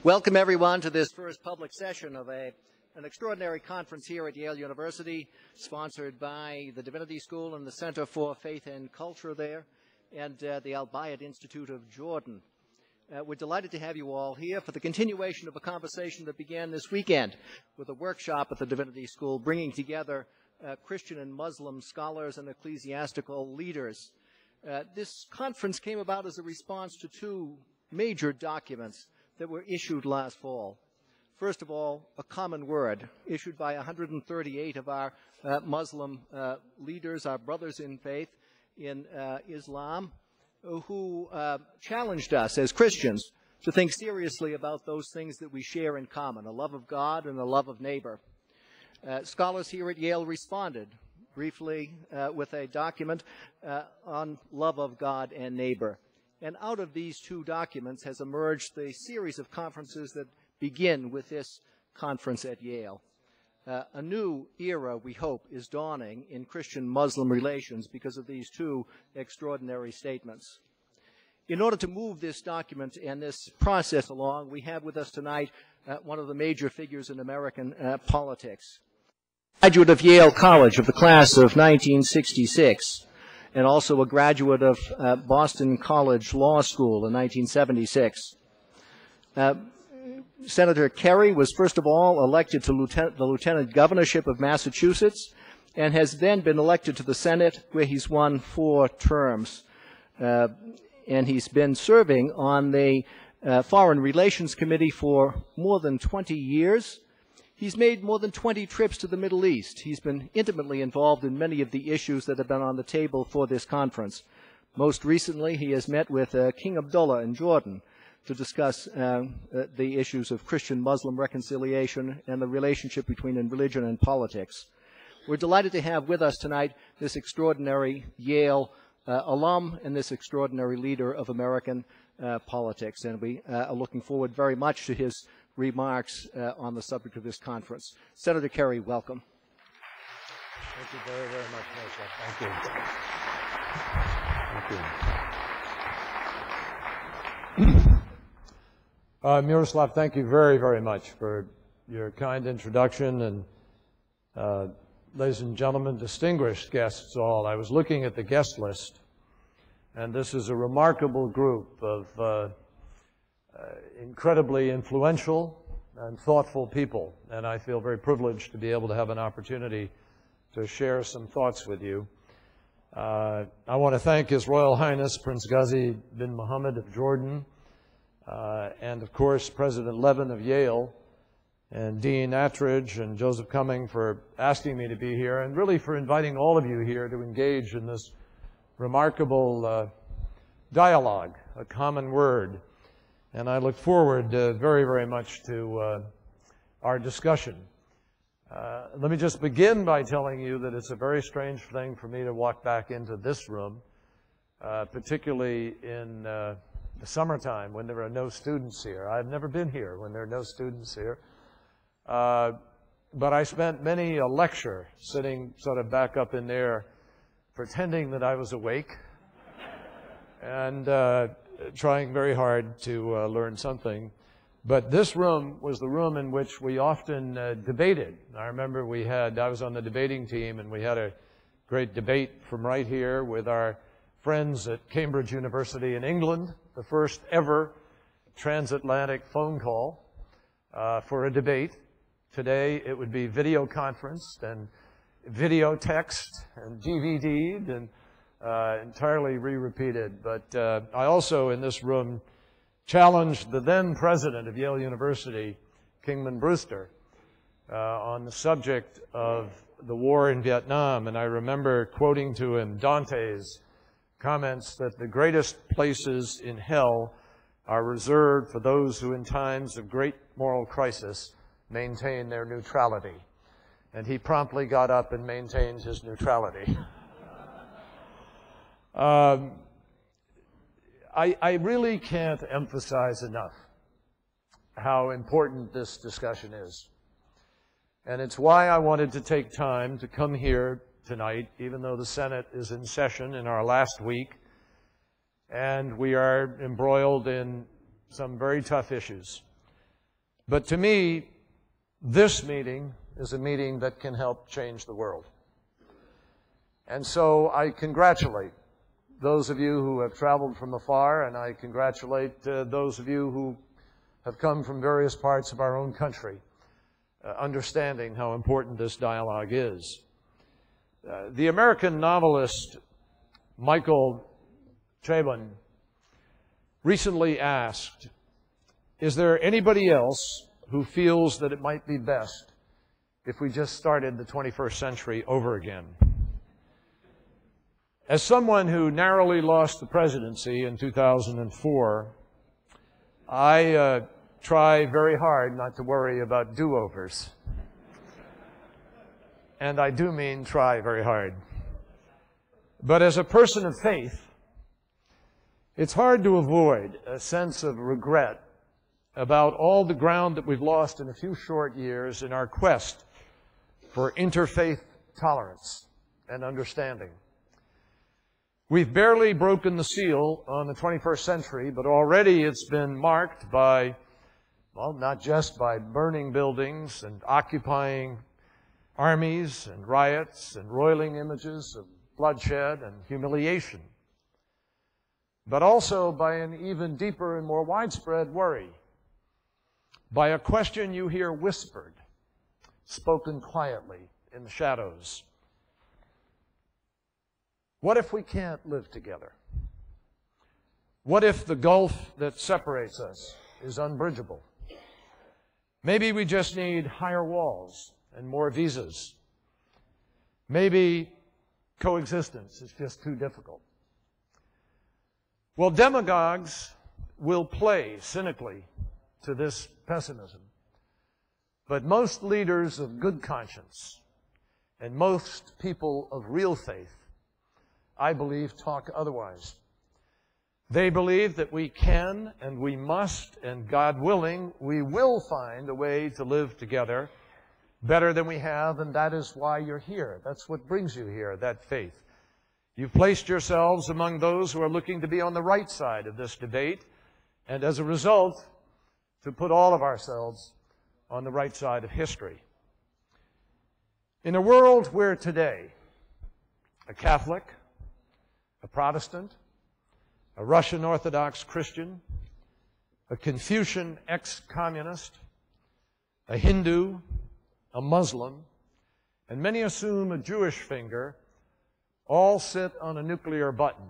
Welcome, everyone, to this first public session of an extraordinary conference here at Yale University, sponsored by the Divinity School and the Center for Faith and Culture there, and the Al-Bayt Institute of Jordan. We're delighted to have you all here for the continuation of a conversation that began this weekend with a workshop at the Divinity School, bringing together Christian and Muslim scholars and ecclesiastical leaders. This conference came about as a response to two major documents that were issued last fall. First of all, a common word issued by 138 of our Muslim leaders, our brothers in faith in Islam, who challenged us as Christians to think seriously about those things that we share in common, a love of God and a love of neighbor. Scholars here at Yale responded briefly with a document on love of God and neighbor. And out of these two documents has emerged the series of conferences that begin with this conference at Yale. A new era, we hope, is dawning in Christian-Muslim relations because of these two extraordinary statements. In order to move this document and this process along, we have with us tonight one of the major figures in American politics. Graduate of Yale College of the class of 1966. And also a graduate of Boston College Law School in 1976. Senator Kerry was first of all elected to the lieutenant governorship of Massachusetts and has then been elected to the Senate, where he's won 4 terms. And he's been serving on the Foreign Relations Committee for more than 20 years. He's made more than 20 trips to the Middle East. He's been intimately involved in many of the issues that have been on the table for this conference. Most recently, he has met with King Abdullah in Jordan to discuss the issues of Christian-Muslim reconciliation and the relationship between religion and politics. We're delighted to have with us tonight this extraordinary Yale alum and this extraordinary leader of American politics. And we are looking forward very much to his remarks on the subject of this conference. Senator Kerry, welcome. Thank you very, very much, Moshe. Thank you. Miroslav, thank you very, very much for your kind introduction. And ladies and gentlemen, distinguished guests all, I was looking at the guest list, and this is a remarkable group of incredibly influential and thoughtful people, and I feel very privileged to be able to have an opportunity to share some thoughts with you. I want to thank His Royal Highness Prince Ghazi bin Mohammed of Jordan, and of course President Levin of Yale, and Dean Attridge and Joseph Cumming for asking me to be here, and really for inviting all of you here to engage in this remarkable dialogue, a common word. And I look forward very, very much to our discussion. Let me just begin by telling you that it's a very strange thing for me to walk back into this room, particularly in the summertime when there are no students here. I've never been here when there are no students here. But I spent many a lecture sitting sort of back up in there, pretending that I was awake, and trying very hard to learn something. But this room was the room in which we often debated. I remember I was on the debating team, and we had a great debate from right here with our friends at Cambridge University in England, the first ever transatlantic phone call for a debate. Today it would be video conferenced and video text and DVD'd and entirely re-repeated. But I also, in this room, challenged the then president of Yale University, Kingman Brewster, on the subject of the war in Vietnam. And I remember quoting to him Dante's comments that the greatest places in hell are reserved for those who in times of great moral crisis maintain their neutrality. And he promptly got up and maintained his neutrality. I really can't emphasize enough how important this discussion is. And it's why I wanted to take time to come here tonight, even though the Senate is in session in our last week, and we are embroiled in some very tough issues. But to me, this meeting is a meeting that can help change the world. And so I congratulate those of you who have traveled from afar, and I congratulate those of you who have come from various parts of our own country, understanding how important this dialogue is. The American novelist Michael Chabon recently asked, is there anybody else who feels that it might be best if we just started the 21st century over again? As someone who narrowly lost the presidency in 2004, I try very hard not to worry about do-overs. And I do mean try very hard. But as a person of faith, it's hard to avoid a sense of regret about all the ground that we've lost in a few short years in our quest for interfaith tolerance and understanding. We've barely broken the seal on the 21st century, but already it's been marked by, well, not just by burning buildings and occupying armies and riots and roiling images of bloodshed and humiliation, but also by an even deeper and more widespread worry, by a question you hear whispered, spoken quietly in the shadows. What if we can't live together? What if the gulf that separates us is unbridgeable? Maybe we just need higher walls and more visas. Maybe coexistence is just too difficult. Well, demagogues will play cynically to this pessimism, but most leaders of good conscience and most people of real faith, I believe, talk otherwise. They believe that we can and we must, and God willing, we will find a way to live together better than we have, and that is why you're here. That's what brings you here, that faith. You've placed yourselves among those who are looking to be on the right side of this debate, and as a result, to put all of ourselves on the right side of history. In a world where today a Catholic, a Protestant, a Russian Orthodox Christian, a Confucian ex-communist, a Hindu, a Muslim, and many assume a Jewish finger, all sit on a nuclear button.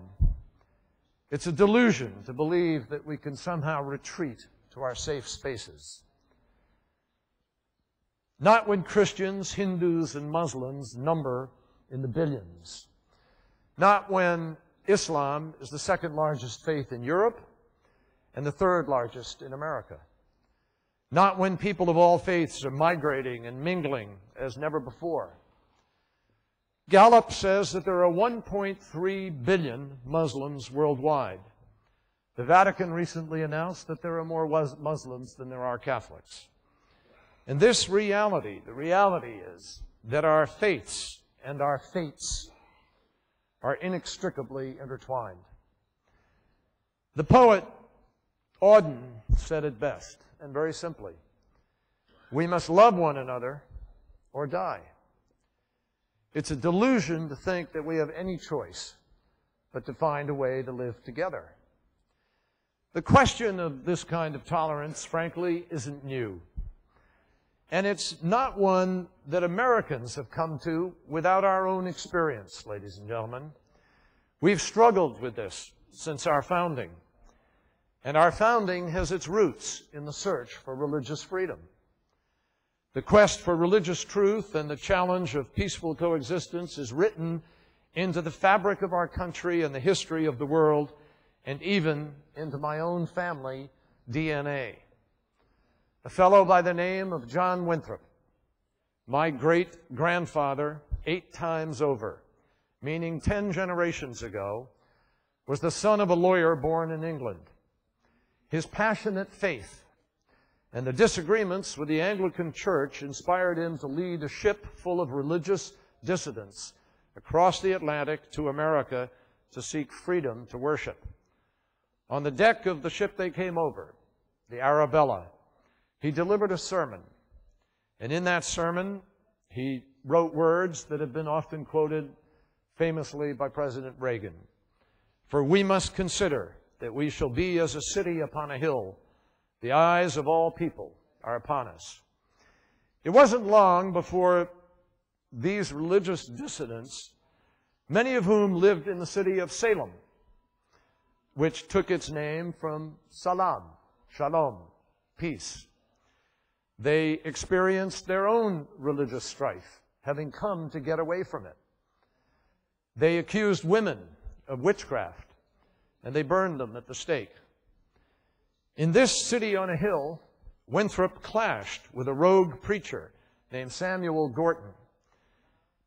It's a delusion to believe that we can somehow retreat to our safe spaces. Not when Christians, Hindus, and Muslims number in the billions. Not when Islam is the second largest faith in Europe and the third largest in America. Not when people of all faiths are migrating and mingling as never before. Gallup says that there are 1.3 billion Muslims worldwide. The Vatican recently announced that there are more Muslims than there are Catholics. And this reality, the reality is that our faiths and our fates are inextricably intertwined. The poet Auden said it best, and very simply, we must love one another or die. It's a delusion to think that we have any choice but to find a way to live together. The question of this kind of tolerance, frankly, isn't new. And it's not one that Americans have come to without our own experience, ladies and gentlemen. We've struggled with this since our founding. And our founding has its roots in the search for religious freedom. The quest for religious truth and the challenge of peaceful coexistence is written into the fabric of our country and the history of the world, and even into my own family DNA. A fellow by the name of John Winthrop, my great-grandfather 8 times over, meaning 10 generations ago, was the son of a lawyer born in England. His passionate faith and the disagreements with the Anglican Church inspired him to lead a ship full of religious dissidents across the Atlantic to America to seek freedom to worship. On the deck of the ship they came over, the Arabella, he delivered a sermon. And in that sermon, he wrote words that have been often quoted famously by President Reagan. For we must consider that we shall be as a city upon a hill. The eyes of all people are upon us. It wasn't long before these religious dissidents, many of whom lived in the city of Salem, which took its name from salam, shalom, peace. They experienced their own religious strife, having come to get away from it. They accused women of witchcraft, and they burned them at the stake. In this city on a hill, Winthrop clashed with a rogue preacher named Samuel Gorton.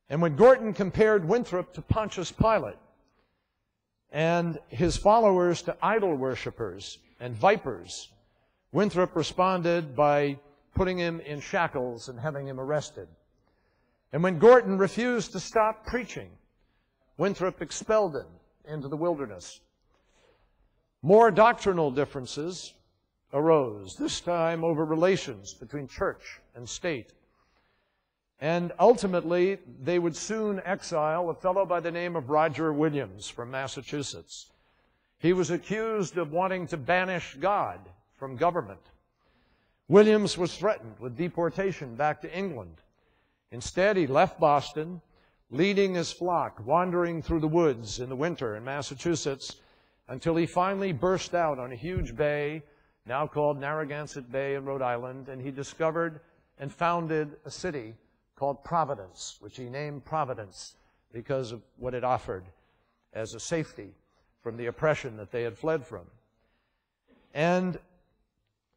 And when Gorton compared Winthrop to Pontius Pilate and his followers to idol worshippers and vipers, Winthrop responded by putting him in shackles and having him arrested. And when Gorton refused to stop preaching, Winthrop expelled him into the wilderness. More doctrinal differences arose, this time over relations between church and state. And ultimately, they would soon exile a fellow by the name of Roger Williams from Massachusetts. He was accused of wanting to banish God from government. Williams was threatened with deportation back to England. Instead, he left Boston, leading his flock, wandering through the woods in the winter in Massachusetts, until he finally burst out on a huge bay, now called Narragansett Bay in Rhode Island, and he discovered and founded a city called Providence, which he named Providence because of what it offered as a safety from the oppression that they had fled from. And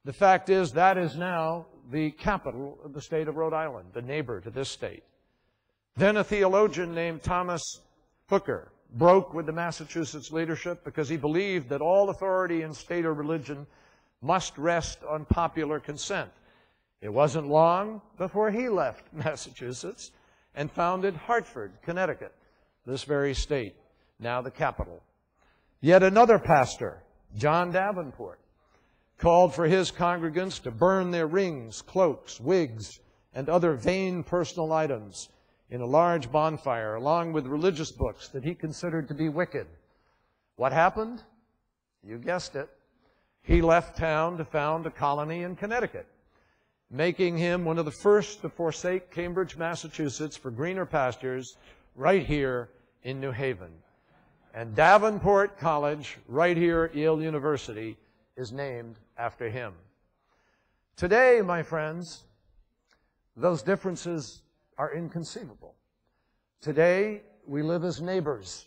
the fact is, that is now the capital of the state of Rhode Island, the neighbor to this state. Then a theologian named Thomas Hooker broke with the Massachusetts leadership because he believed that all authority in state or religion must rest on popular consent. It wasn't long before he left Massachusetts and founded Hartford, Connecticut, this very state, now the capital. Yet another pastor, John Davenport, called for his congregants to burn their rings, cloaks, wigs, and other vain personal items in a large bonfire, along with religious books that he considered to be wicked. What happened? You guessed it. He left town to found a colony in Connecticut, making him one of the first to forsake Cambridge, Massachusetts for greener pastures right here in New Haven. And Davenport College, right here at Yale University, is named after him. Today, my friends, those differences are inconceivable. Today, we live as neighbors,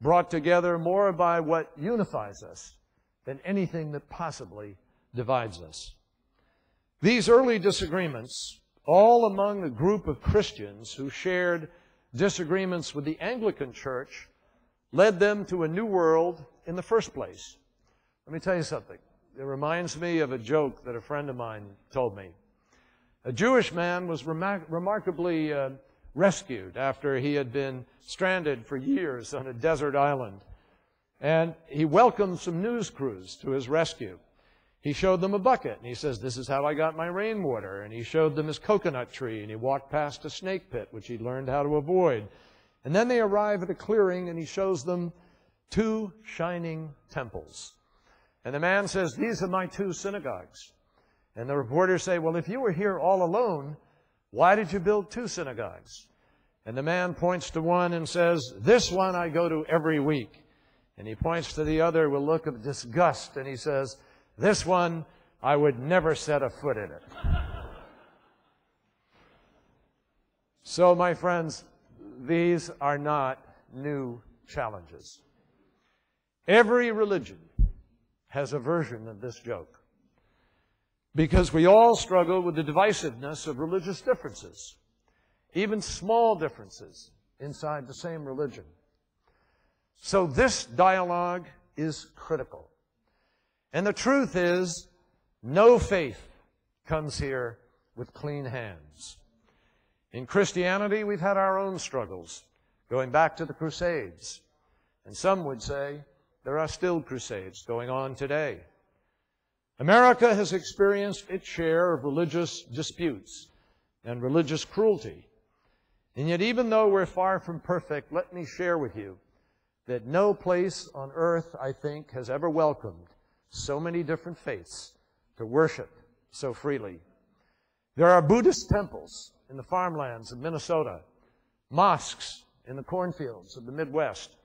brought together more by what unifies us than anything that possibly divides us. These early disagreements, all among a group of Christians who shared disagreements with the Anglican Church, led them to a new world in the first place. Let me tell you something. It reminds me of a joke that a friend of mine told me. A Jewish man was remarkably rescued after he had been stranded for years on a desert island. And he welcomed some news crews to his rescue. He showed them a bucket, and he says, "This is how I got my rainwater." And he showed them his coconut tree, and he walked past a snake pit, which he learned how to avoid. And then they arrive at a clearing, and he shows them 2 shining temples. And the man says, "These are my 2 synagogues." And the reporters say, "Well, if you were here all alone, why did you build 2 synagogues?" And the man points to one and says, "This one I go to every week." And he points to the other with a look of disgust, and he says, "This one, I would never set a foot in it." So, my friends, these are not new challenges. Every religion has a version of this joke, because we all struggle with the divisiveness of religious differences, even small differences inside the same religion. So this dialogue is critical. And the truth is, no faith comes here with clean hands. In Christianity, we've had our own struggles, going back to the Crusades. And some would say there are still crusades going on today. America has experienced its share of religious disputes and religious cruelty. And yet, even though we're far from perfect, let me share with you that no place on earth, I think, has ever welcomed so many different faiths to worship so freely. There are Buddhist temples in the farmlands of Minnesota, mosques in the cornfields of the Midwest,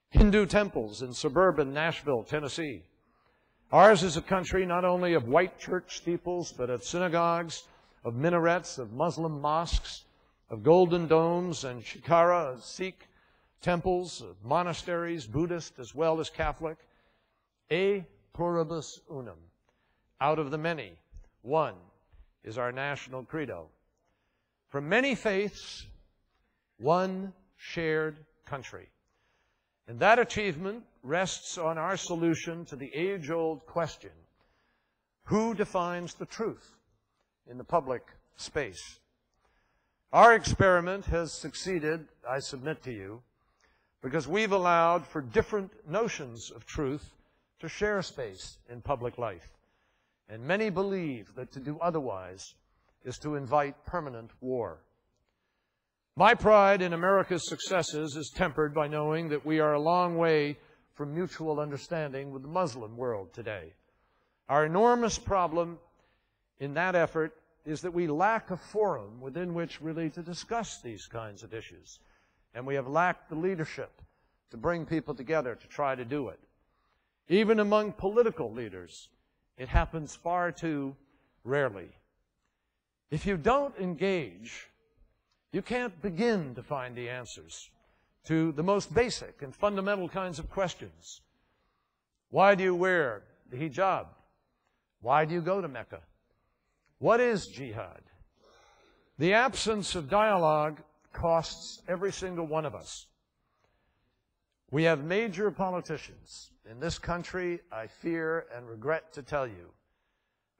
Hindu temples in suburban Nashville, Tennessee. Ours is a country not only of white church steeples, but of synagogues, of minarets, of Muslim mosques, of golden domes and shikara, of Sikh temples, of monasteries, Buddhist as well as Catholic. E pluribus unum. Out of the many, one is our national credo. From many faiths, one shared country. And that achievement rests on our solution to the age-old question, who defines the truth in the public space? Our experiment has succeeded, I submit to you, because we've allowed for different notions of truth to share space in public life. And many believe that to do otherwise is to invite permanent war. My pride in America's successes is tempered by knowing that we are a long way from mutual understanding with the Muslim world today. Our enormous problem in that effort is that we lack a forum within which really to discuss these kinds of issues. And we have lacked the leadership to bring people together to try to do it. Even among political leaders, it happens far too rarely. If you don't engage, you can't begin to find the answers to the most basic and fundamental kinds of questions. Why do you wear the hijab? Why do you go to Mecca? What is jihad? The absence of dialogue costs every single one of us. We have major politicians in this country, I fear and regret to tell you,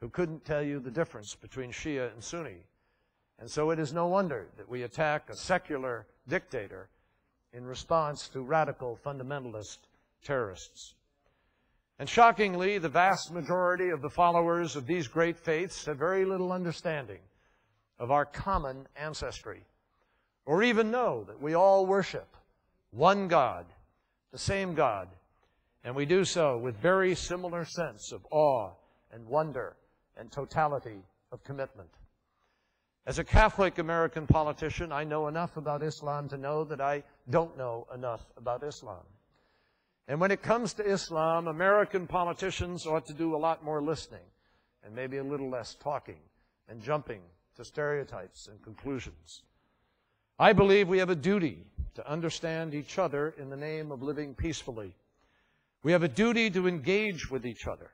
who couldn't tell you the difference between Shia and Sunni. And so it is no wonder that we attack a secular dictator in response to radical fundamentalist terrorists. And shockingly, the vast majority of the followers of these great faiths have very little understanding of our common ancestry, or even know that we all worship one God, the same God, and we do so with very similar sense of awe and wonder and totality of commitment. As a Catholic American politician, I know enough about Islam to know that I don't know enough about Islam. And when it comes to Islam, American politicians ought to do a lot more listening and maybe a little less talking and jumping to stereotypes and conclusions. I believe we have a duty to understand each other in the name of living peacefully. We have a duty to engage with each other.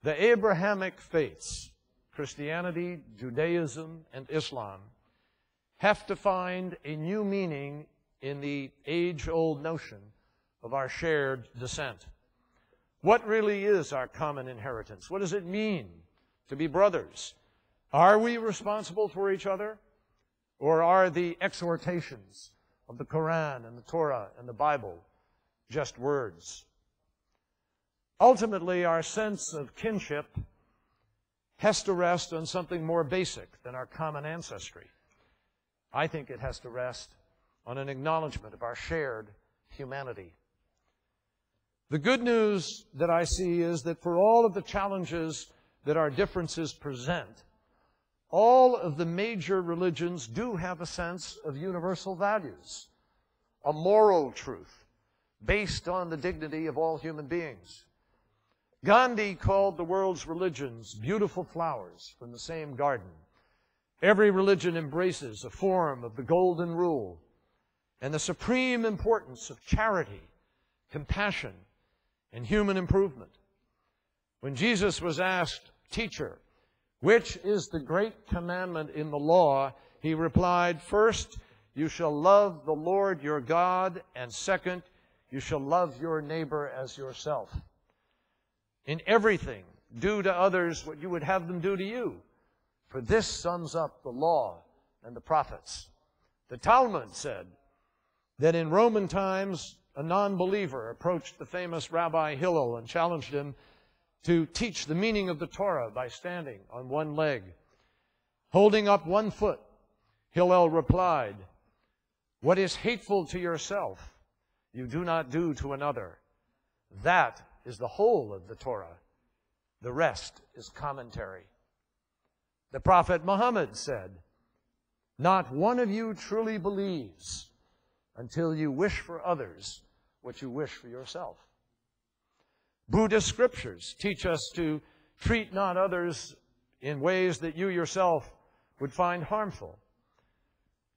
The Abrahamic faiths, Christianity, Judaism, and Islam, have to find a new meaning in the age-old notion of our shared descent. What really is our common inheritance? What does it mean to be brothers? Are we responsible for each other? Or are the exhortations of the Quran and the Torah and the Bible just words? Ultimately, our sense of kinship has to rest on something more basic than our common ancestry. I think it has to rest on an acknowledgement of our shared humanity. The good news that I see is that for all of the challenges that our differences present, all of the major religions do have a sense of universal values, a moral truth based on the dignity of all human beings. Gandhi called the world's religions beautiful flowers from the same garden. Every religion embraces a form of the golden rule and the supreme importance of charity, compassion, and human improvement. When Jesus was asked, "Teacher, which is the great commandment in the law?" he replied, "First, you shall love the Lord your God, and second, you shall love your neighbor as yourself. In everything, do to others what you would have them do to you, for this sums up the law and the prophets." The Talmud said that in Roman times, a non-believer approached the famous Rabbi Hillel and challenged him, to teach the meaning of the Torah by standing on one leg. Holding up one foot, Hillel replied, "What is hateful to yourself, you do not do to another. That is the whole of the Torah. The rest is commentary." The Prophet Muhammad said, "Not one of you truly believes until you wish for others what you wish for yourself." Buddhist scriptures teach us to treat not others in ways that you yourself would find harmful.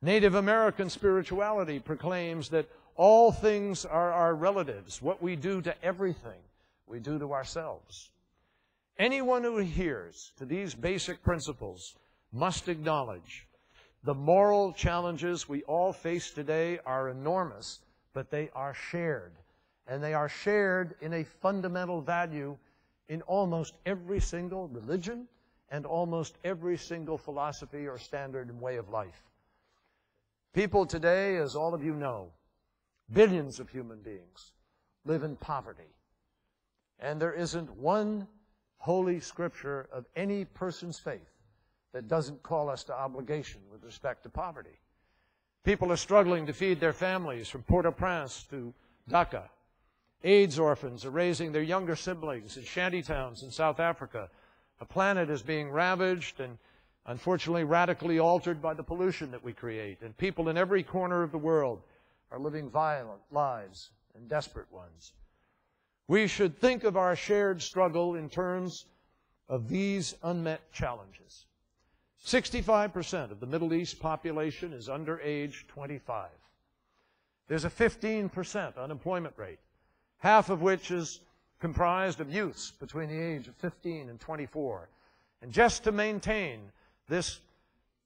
Native American spirituality proclaims that all things are our relatives. What we do to everything, we do to ourselves. Anyone who adheres to these basic principles must acknowledge the moral challenges we all face today are enormous, but they are shared. And they are shared in a fundamental value in almost every single religion and almost every single philosophy or standard and way of life. People today, as all of you know, billions of human beings live in poverty. And there isn't one holy scripture of any person's faith that doesn't call us to obligation with respect to poverty. People are struggling to feed their families from Port-au-Prince to Dhaka. AIDS orphans are raising their younger siblings in shantytowns in South Africa. The planet is being ravaged and unfortunately radically altered by the pollution that we create. And people in every corner of the world are living violent lives and desperate ones. We should think of our shared struggle in terms of these unmet challenges. 65% of the Middle East population is under age 25. There's a 15% unemployment rate, half of which is comprised of youths between the age of 15 and 24. And just to maintain this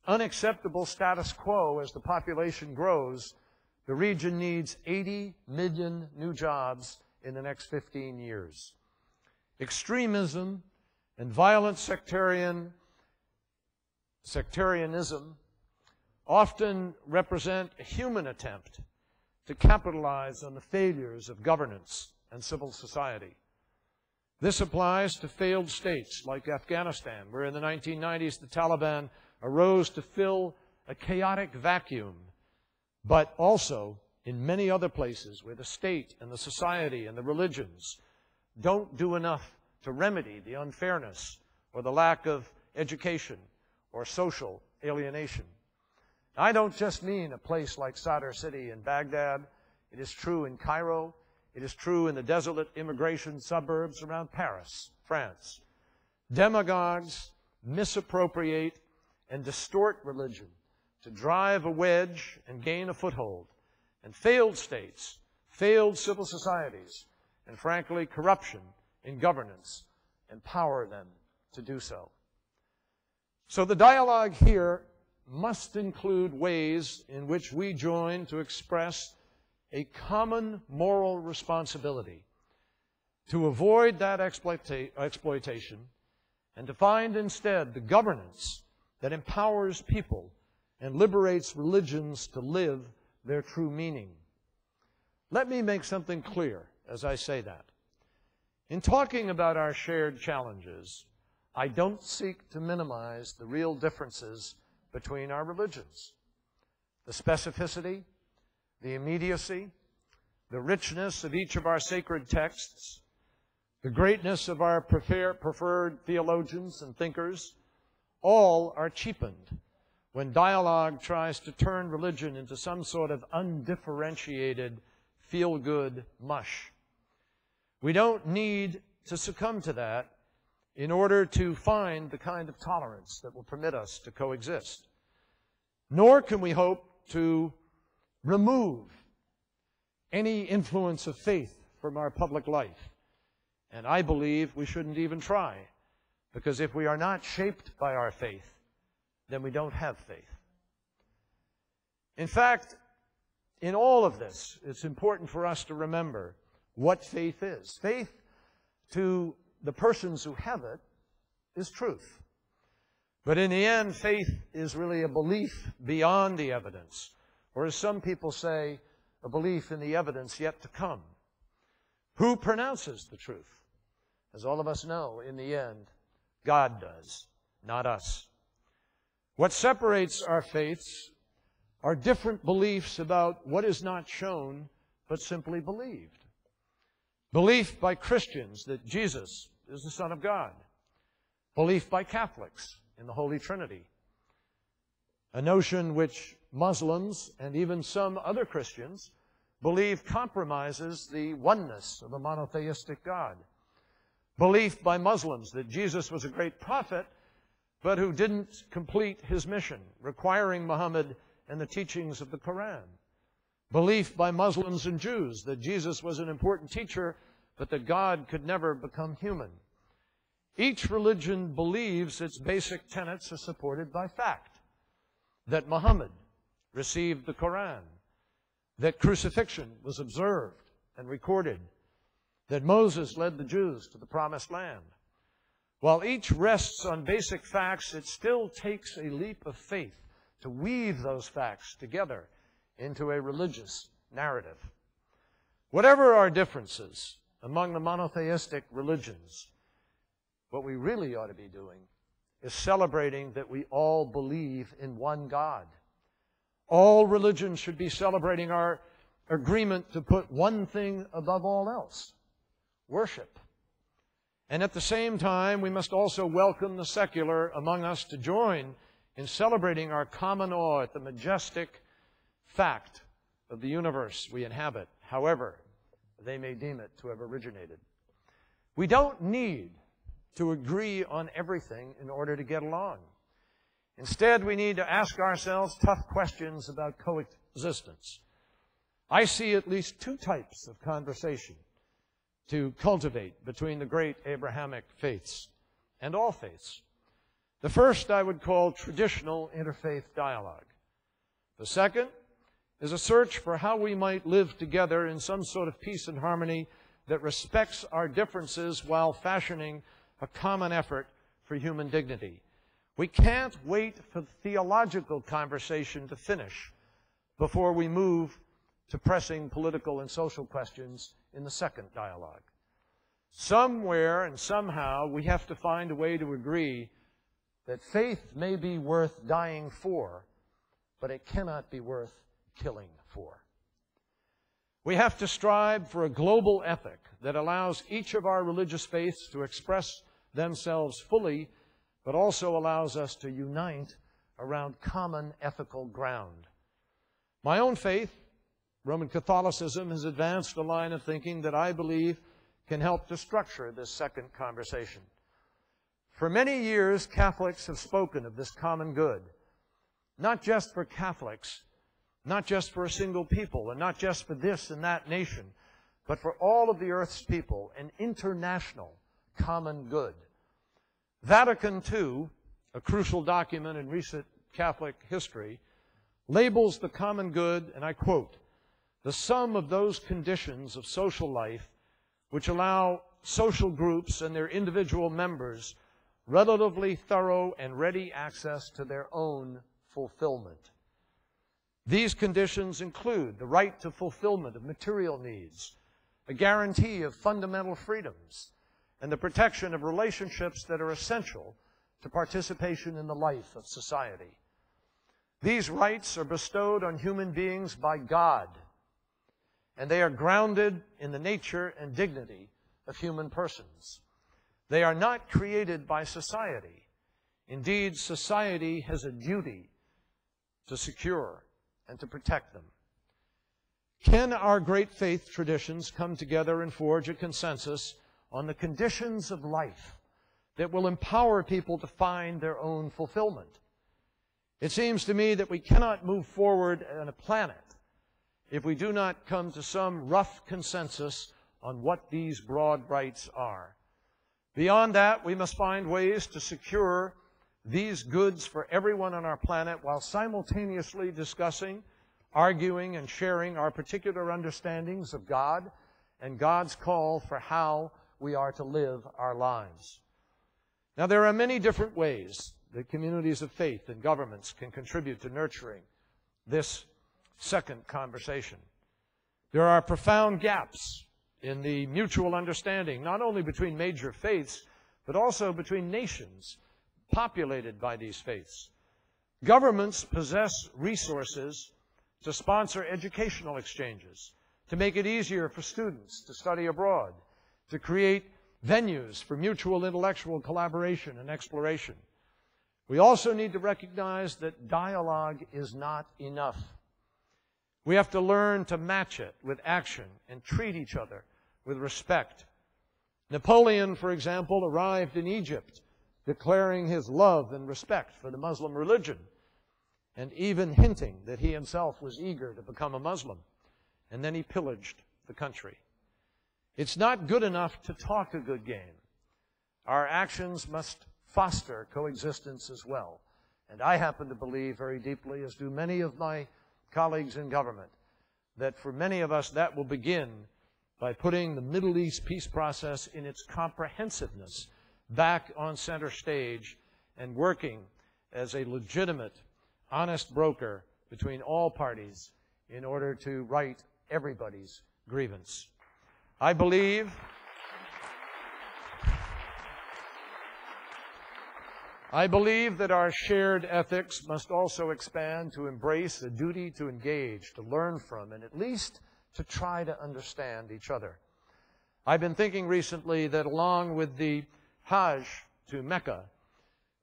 unacceptable status quo as the population grows, the region needs 80 million new jobs in the next 15 years. Extremism and violent sectarianism often represent a human attempt to capitalize on the failures of governance and civil society. This applies to failed states like Afghanistan, where in the 1990s the Taliban arose to fill a chaotic vacuum, but also in many other places where the state and the society and the religions don't do enough to remedy the unfairness or the lack of education or social alienation. I don't just mean a place like Sadr City in Baghdad. It is true in Cairo. It is true in the desolate immigration suburbs around Paris, France. Demagogues misappropriate and distort religion to drive a wedge and gain a foothold. And failed states, failed civil societies, and frankly, corruption in governance empower them to do so. So the dialogue here must include ways in which we join to express a common moral responsibility to avoid that exploitation and to find instead the governance that empowers people and liberates religions to live their true meaning. Let me make something clear as I say that. In talking about our shared challenges, I don't seek to minimize the real differences between our religions. The specificity, the immediacy, the richness of each of our sacred texts, the greatness of our preferred theologians and thinkers, all are cheapened when dialogue tries to turn religion into some sort of undifferentiated, feel-good mush. We don't need to succumb to that in order to find the kind of tolerance that will permit us to coexist. Nor can we hope to remove any influence of faith from our public life. And I believe we shouldn't even try, because if we are not shaped by our faith, then we don't have faith. In fact, in all of this, it's important for us to remember what faith is. Faith, to the persons who have it, is truth. But in the end, faith is really a belief beyond the evidence, or as some people say, a belief in the evidence yet to come. Who pronounces the truth? As all of us know, in the end, God does, not us. What separates our faiths are different beliefs about what is not shown, but simply believed. Belief by Christians that Jesus is the Son of God. Belief by Catholics in the Holy Trinity. A notion which Muslims and even some other Christians believe compromises the oneness of a monotheistic God. Belief by Muslims that Jesus was a great prophet, but who didn't complete his mission, requiring Muhammad and the teachings of the Quran. Belief by Muslims and Jews that Jesus was an important teacher, but that God could never become human. Each religion believes its basic tenets are supported by fact. That Muhammad received the Quran. That crucifixion was observed and recorded. That Moses led the Jews to the Promised Land. While each rests on basic facts, it still takes a leap of faith to weave those facts together into a religious narrative. Whatever our differences among the monotheistic religions, what we really ought to be doing is celebrating that we all believe in one God. All religions should be celebrating our agreement to put one thing above all else: worship. And at the same time, we must also welcome the secular among us to join in celebrating our common awe at the majestic fact of the universe we inhabit, however they may deem it to have originated. We don't need to agree on everything in order to get along. Instead, we need to ask ourselves tough questions about coexistence. I see at least two types of conversation to cultivate between the great Abrahamic faiths and all faiths. The first I would call traditional interfaith dialogue. The second is a search for how we might live together in some sort of peace and harmony that respects our differences while fashioning a common effort for human dignity. We can't wait for the theological conversation to finish before we move to pressing political and social questions in the second dialogue. Somewhere and somehow we have to find a way to agree that faith may be worth dying for, but it cannot be worth killing for. We have to strive for a global ethic that allows each of our religious faiths to express themselves fully, but also allows us to unite around common ethical ground. My own faith, Roman Catholicism, has advanced a line of thinking that I believe can help to structure this second conversation. For many years, Catholics have spoken of this common good, not just for Catholics, not just for a single people, and not just for this and that nation, but for all of the earth's people, an international common good. Vatican II, a crucial document in recent Catholic history, labels the common good, and I quote, "the sum of those conditions of social life which allow social groups and their individual members relatively thorough and ready access to their own fulfillment." These conditions include the right to fulfillment of material needs, a guarantee of fundamental freedoms, and the protection of relationships that are essential to participation in the life of society. These rights are bestowed on human beings by God, and they are grounded in the nature and dignity of human persons. They are not created by society. Indeed, society has a duty to secure and to protect them. Can our great faith traditions come together and forge a consensus on the conditions of life that will empower people to find their own fulfillment? It seems to me that we cannot move forward on a planet if we do not come to some rough consensus on what these broad rights are. Beyond that, we must find ways to secure these goods for everyone on our planet while simultaneously discussing, arguing, and sharing our particular understandings of God and God's call for how we are to live our lives. Now, there are many different ways that communities of faith and governments can contribute to nurturing this second conversation. There are profound gaps in the mutual understanding, not only between major faiths, but also between nations populated by these faiths. Governments possess resources to sponsor educational exchanges, to make it easier for students to study abroad, to create venues for mutual intellectual collaboration and exploration. We also need to recognize that dialogue is not enough. We have to learn to match it with action and treat each other with respect. Napoleon, for example, arrived in Egypt declaring his love and respect for the Muslim religion, and even hinting that he himself was eager to become a Muslim. And then he pillaged the country. It's not good enough to talk a good game. Our actions must foster coexistence as well. And I happen to believe very deeply, as do many of my colleagues in government, that for many of us that will begin by putting the Middle East peace process in its comprehensiveness back on center stage and working as a legitimate, honest broker between all parties in order to right everybody's grievance. I believe that our shared ethics must also expand to embrace a duty to engage, to learn from, and at least to try to understand each other. I've been thinking recently that along with the Hajj to Mecca,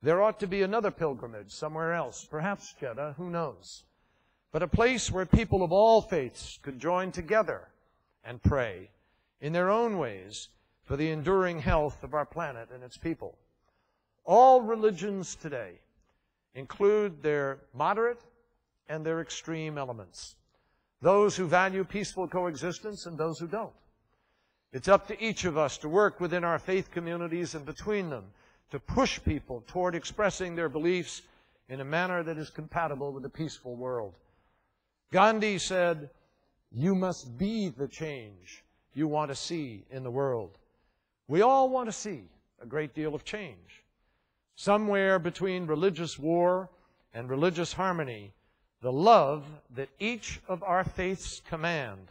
there ought to be another pilgrimage somewhere else, perhaps Jeddah, who knows, but a place where people of all faiths could join together and pray in their own ways for the enduring health of our planet and its people. All religions today include their moderate and their extreme elements, those who value peaceful coexistence and those who don't. It's up to each of us to work within our faith communities and between them to push people toward expressing their beliefs in a manner that is compatible with a peaceful world. Gandhi said, "You must be the change you want to see in the world." We all want to see a great deal of change. Somewhere between religious war and religious harmony, the love that each of our faiths command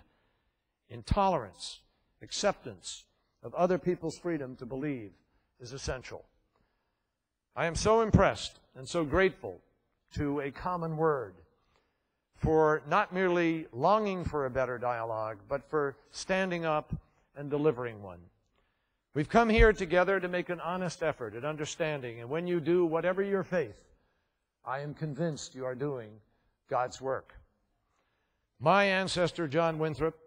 in tolerance, acceptance of other people's freedom to believe is essential. I am so impressed and so grateful to A Common Word for not merely longing for a better dialogue, but for standing up and delivering one. We've come here together to make an honest effort at understanding, and when you do, whatever your faith, I am convinced you are doing God's work. My ancestor, John Winthrop,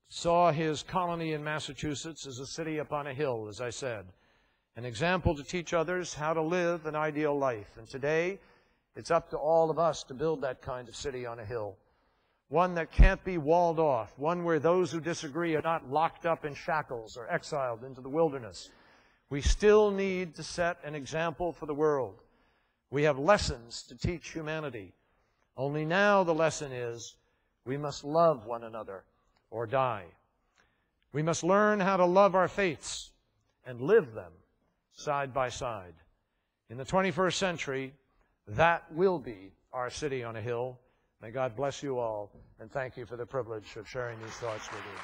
saw his colony in Massachusetts as a city upon a hill, as I said, an example to teach others how to live an ideal life. And today, it's up to all of us to build that kind of city on a hill, one that can't be walled off, one where those who disagree are not locked up in shackles or exiled into the wilderness. We still need to set an example for the world. We have lessons to teach humanity. Only now the lesson is we must love one another or die. We must learn how to love our faiths and live them side by side. In the 21st century, that will be our city on a hill. May God bless you all, and thank you for the privilege of sharing these thoughts with you.